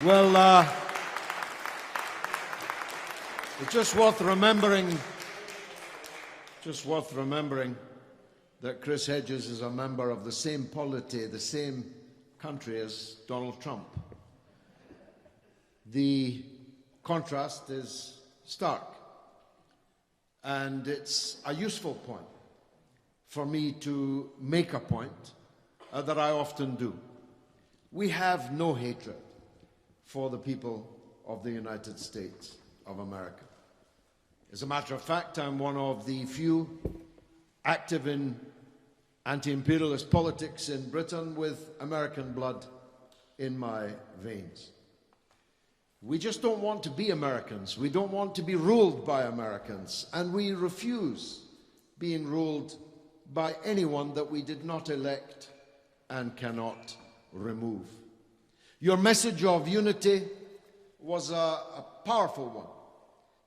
Well, it's just worth remembering that Chris Hedges is a member of the same polity, the same country as Donald Trump. The contrast is stark, and it's a useful point for me to make a point that I often do. We have no hatred for the people of the United States of America. As a matter of fact, I'm one of the few active in anti-imperialist politics in Britain with American blood in my veins. We just don't want to be Americans. We don't want to be ruled by Americans, and we refuse being ruled by anyone that we did not elect and cannot remove. Your message of unity was a powerful one.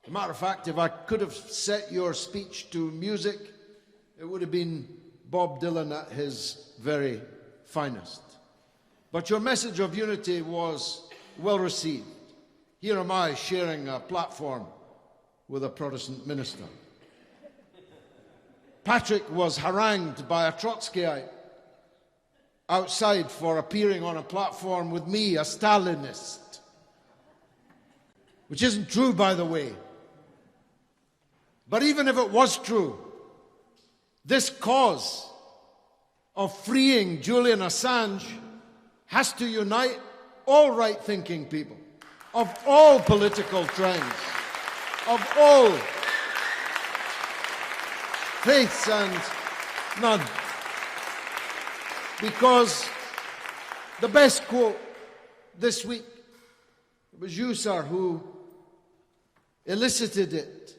As a matter of fact, if I could have set your speech to music, it would have been Bob Dylan at his very finest. But your message of unity was well received. Here am I sharing a platform with a Protestant minister. Patrick was harangued by a Trotskyite outside for appearing on a platform with me, a Stalinist. Which isn't true, by the way. But even if it was true, this cause of freeing Julian Assange has to unite all right-thinking people, of all political trends, of all faiths and none. Because the best quote this week, it was you, sir, who elicited it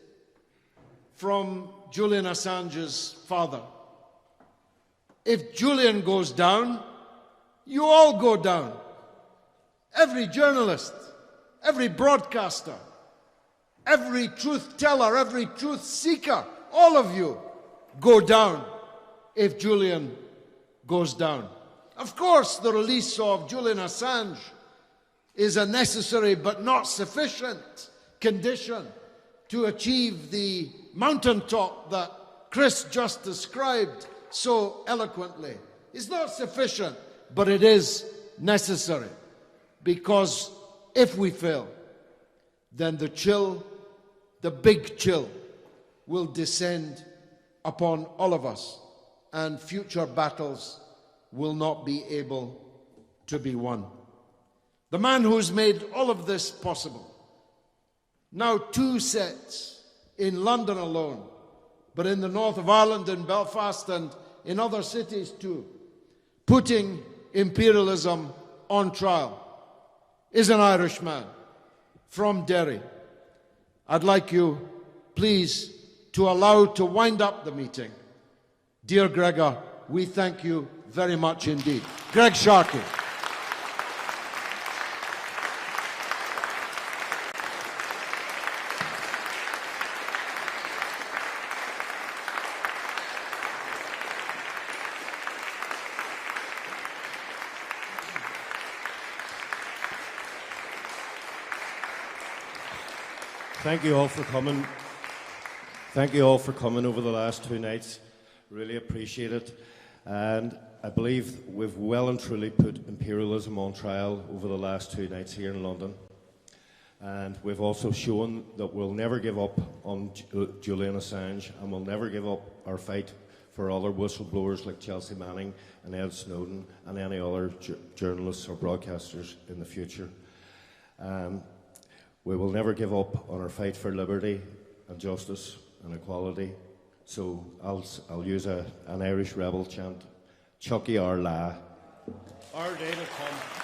from Julian Assange's father. If Julian goes down, you all go down. Every journalist, every broadcaster, every truth teller, every truth seeker, all of you go down if Julian goes down. Of course, the release of Julian Assange is a necessary but not sufficient condition to achieve the mountaintop that Chris just described so eloquently. It's not sufficient, but it is necessary, because if we fail, then the chill, the big chill, will descend upon all of us, and future battles will not be able to be won. The man who's made all of this possible, now 2 sets in London alone, but in the north of Ireland, in Belfast, and in other cities too, putting imperialism on trial, is an Irishman from Derry. I'd like you, please, to allow to wind up the meeting. Dear Gregor, we thank you very much indeed. Greg Sharkey. Thank you all for coming. Thank you all for coming over the last 2 nights. Really appreciate it. And I believe we've well and truly put imperialism on trial over the last 2 nights here in London. And we've also shown that we'll never give up on Julian Assange, and we'll never give up our fight for other whistleblowers like Chelsea Manning and Ed Snowden and any other journalists or broadcasters in the future. We will never give up on our fight for liberty and justice and equality. So I'll use an Irish rebel chant, Chucky our la. Our day to come.